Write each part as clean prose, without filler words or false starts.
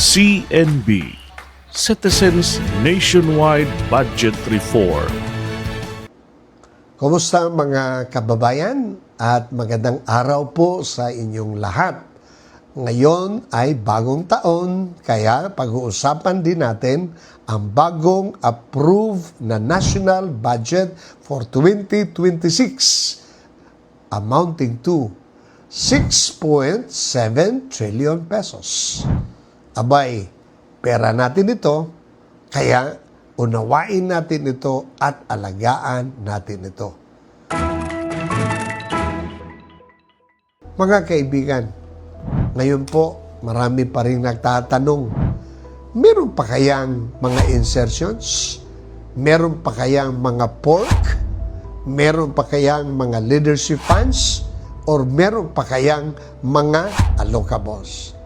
CNB, Citizens Nationwide Budget Reform. Kumusta mga kababayan at magandang araw po sa inyong lahat. Ngayon ay bagong taon, kaya pag-uusapan din natin ang bagong approved na national budget for 2026 amounting to 6.7 trillion pesos. Abay, pera natin ito, kaya unawain natin ito at alagaan natin ito. Mga kaibigan, ngayon po marami pa rin nagtatanong, meron pa kayang mga insertions? Meron pa kayang mga pork? Meron pa kayang mga leadership funds? Or meron pa kayang mga allocables?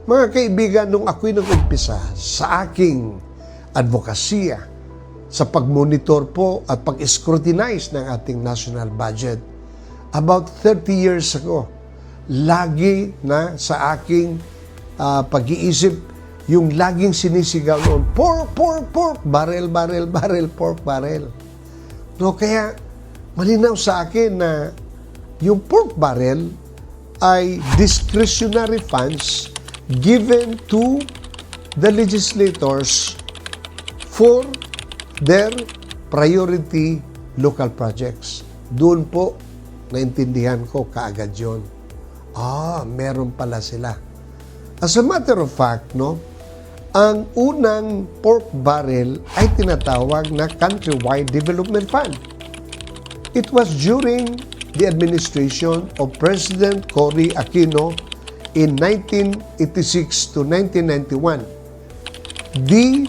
Mga kaibigan, nung ako'y nag-umpisa sa aking advokasya sa pag-monitor po at pag-scrutinize ng ating national budget, about 30 years ago, lagi na sa aking pag-iisip, yung laging sinisigaw noon, pork, pork, pork, barrel, barrel, barrel, pork, barrel. No, kaya malinaw sa akin na yung pork barrel ay discretionary funds given to the legislators for their priority local projects. Doon po, naintindihan ko kaagad yun. Meron pala sila. As a matter of fact, no, ang unang pork barrel ay tinatawag na Countrywide Development Fund. It was during the administration of President Cory Aquino in 1986 to 1991. The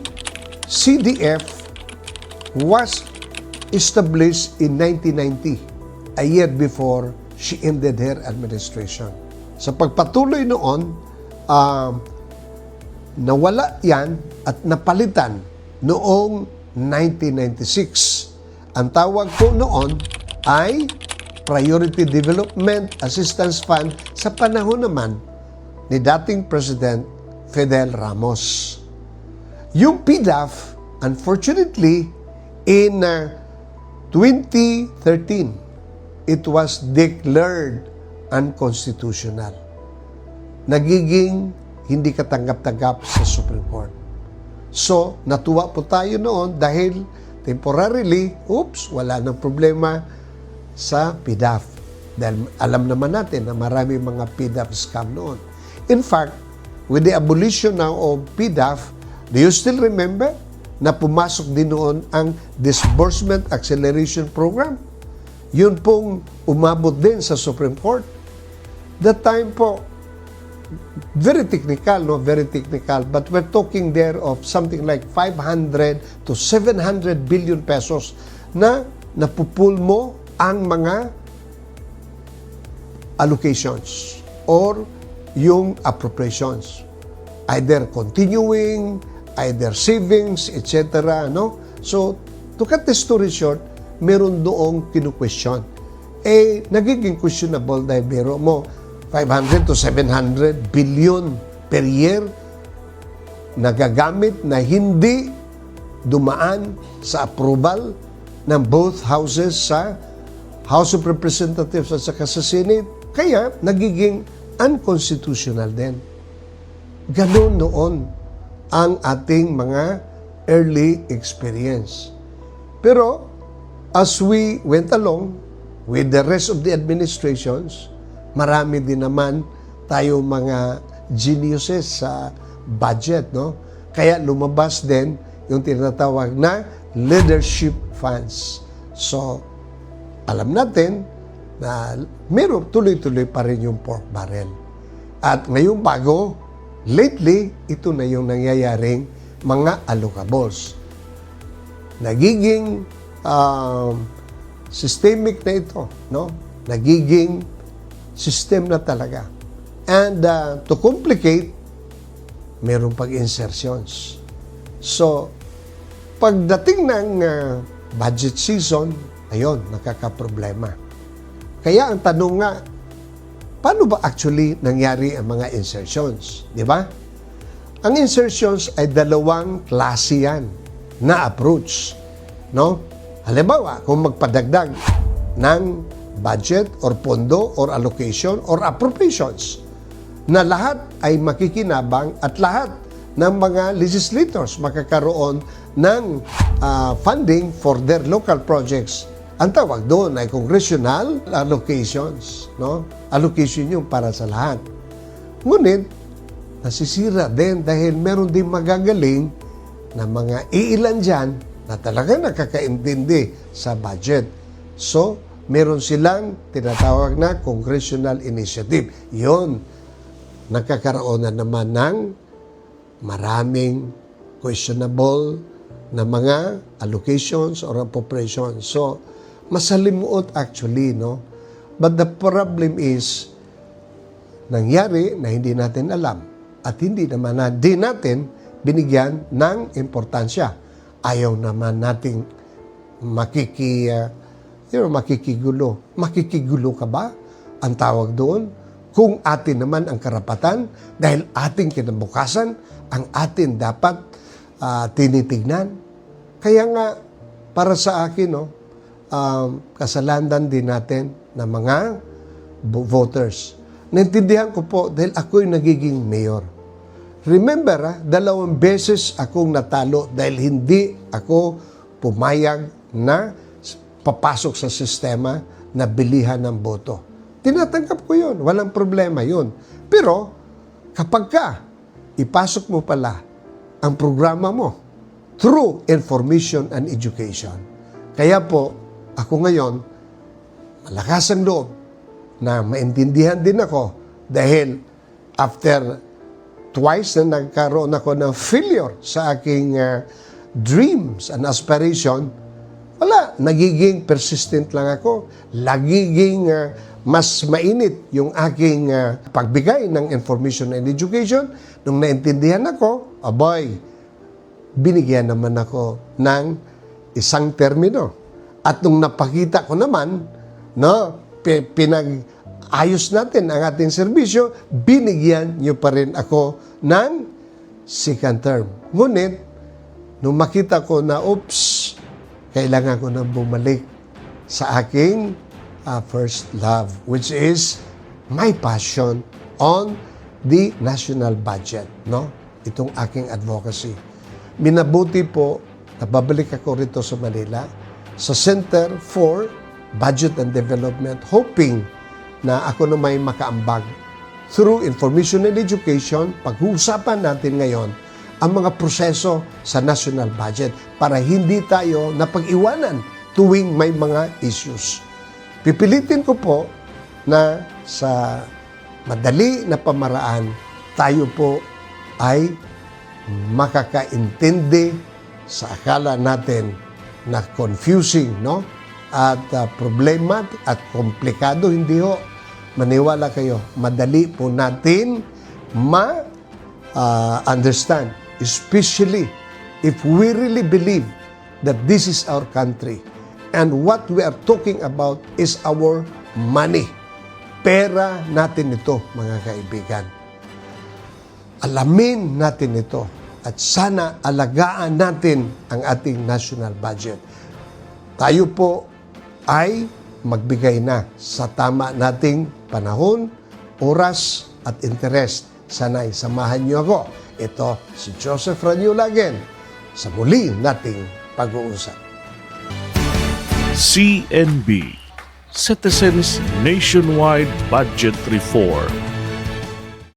CDF was established in 1990, a year before she ended her administration. Sa pagpatuloy noon, nawala yan at napalitan noong 1996. Ang tawag po noon ay Priority Development Assistance Fund sa panahon naman ni dating President Fidel Ramos. Yung PDAF, unfortunately, in 2013, it was declared unconstitutional. Nagiging hindi katanggap-tanggap sa Supreme Court. So, natuwa po tayo noon dahil temporarily, wala nang problema sa PDAF. Dahil alam naman natin na marami mga PDAF scam noon. In fact, with the abolition now of PDAF, do you still remember na pumasok din noon ang Disbursement Acceleration Program? Yun pong umabot din sa Supreme Court. That time po, very technical, no? Very technical. But we're talking there of something like 500 to 700 billion pesos na napupul mo ang mga allocations or yung appropriations. Either continuing, either savings, etc. No? So, to cut the story short, meron doong kinu-question. Nagiging questionable dahil meron mo 500 to 700 billion per year nagagamit na hindi dumaan sa approval ng both houses sa House of Representatives at saka sa Senate. Kaya nagiging unconstitutional din. Ganon noon ang ating mga early experience. Pero as we went along with the rest of the administrations, marami din naman tayo mga geniuses sa budget, no? Kaya lumabas din yung tinatawag na leadership funds. So, alam natin na meron tuloy-tuloy pa rin yung pork barrel. At ngayong bago, lately, ito na yung nangyayaring mga allocables. Nagiging systemic na ito, no? Nagiging system na talaga. And to complicate, meron pag-insertions. So, pagdating ng budget season, ayun, nakakaproblema. Kaya ang tanong nga, paano ba actually nangyari ang mga insertions? Di ba? Ang insertions ay dalawang klase yan na approach. No? Halimbawa, kung magpadagdag ng budget or pondo or allocation or appropriations na lahat ay makikinabang at lahat ng mga legislators makakaroon ng funding for their local projects. Ang tawag doon ay congressional allocations. No? Allocation yung para sa lahat. Ngunit, nasisira din dahil meron din magagaling na mga iilan dyan na talaga nakakaintindi sa budget. So, meron silang tinatawag na congressional initiative. Yun, nagkakaroon na naman ng maraming questionable na mga allocations or appropriations. So, masalimuot actually, no? But the problem is, nangyari na hindi natin alam at hindi naman din natin binigyan ng importansya. Ayaw naman nating makikigulo. Makikigulo ka ba? Ang tawag doon, kung atin naman ang karapatan, dahil ating kinabukasan, ang atin dapat tinitignan. Kaya nga, para sa akin, no, kasalanan din natin na mga voters. Naintindihan ko po dahil ako'y nagiging mayor. Remember, 2 beses akong natalo dahil hindi ako pumayag na papasok sa sistema na bilihan ng boto. Tinatanggap ko yun. Walang problema yun. Pero, kapag ka, ipasok mo pala ang programa mo through information and education. Kaya po, ako ngayon, malakas ang loob na maintindihan din ako dahil after twice na nagkaroon ako ng failure sa aking dreams and aspiration, wala, nagiging persistent lang ako. Lagiging mas mainit yung aking pagbigay ng information and education. Nung naintindihan ako, aboy, binigyan naman ako ng isang termino. At nung napakita ko naman, no, pinag-ayos natin ang ating serbisyo, binigyan niyo pa rin ako ng second term. Ngunit, nung makita ko na, oops, kailangan ko na bumalik sa aking first love, which is my passion on the national budget. No? Itong aking advocacy. Minabuti po, nababalik ako rito sa Manila, sa Center for Budget and Development, hoping na ako na may makaambag. Through information and education, pag-uusapan natin ngayon ang mga proseso sa national budget para hindi tayo napag-iwanan tuwing may mga issues. Pipilitin ko po na sa madali na pamaraan, tayo po ay makakaintindi sa akala natin na confusing, no? At problema at komplikado, hindi ho. Maniwala kayo, madali po natin ma-understand, especially if we really believe that this is our country and what we are talking about is our money. Pera natin ito, mga kaibigan. Alamin natin ito at sana alagaan natin ang ating national budget. Tayo po ay magbigay na sa tama nating panahon, oras at interest. Sana'y samahan niyo ako. Ito si Joseph Raniulagen sa muli nating pag-uusap. CNB, Citizens Nationwide Budget Reform.